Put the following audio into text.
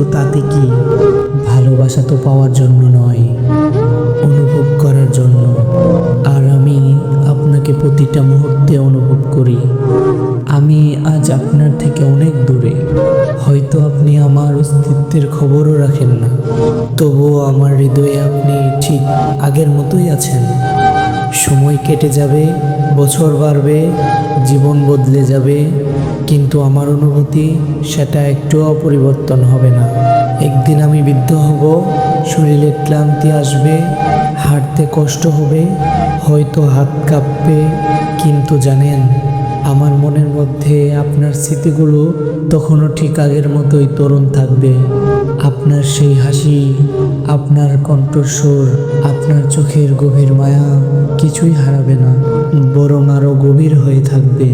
কিন্তু তাতে কি, ভালোবাসা তো পাওয়ার জন্য নয়, অনুভব করার জন্য। আর আমি আপনাকে প্রতিটা মুহূর্তে অনুভব করি। আমি আজ আপনার থেকে অনেক দূরে, হয়তো আপনি আমার অস্তিত্বের খবরও রাখেন না, তবুও আমার হৃদয়ে আপনি ঠিক আগের মতোই আছেন। সময় কেটে যাবে, বছর বাড়বে, জীবন বদলে যাবে, কিন্তু আমার অনুভূতি সেটা একটুও পরিবর্তন হবে না। একদিন আমি বৃদ্ধ হব, শরীরে ক্লান্তি আসবে, হাঁটতে কষ্ট হবে, হয়তো হাত কাঁপবে, কিন্তু জানেন, আমার মনের মধ্যে আপনার স্মৃতিগুলো তখনও ঠিক আগের মতোই তরুণ থাকবে। আপনার সেই হাসি, আপনার কণ্ঠস্বর, আপনার চোখের গভীর মায়া কিছুই হারাবে না, বরং আরো গভীর হয়ে থাকবে।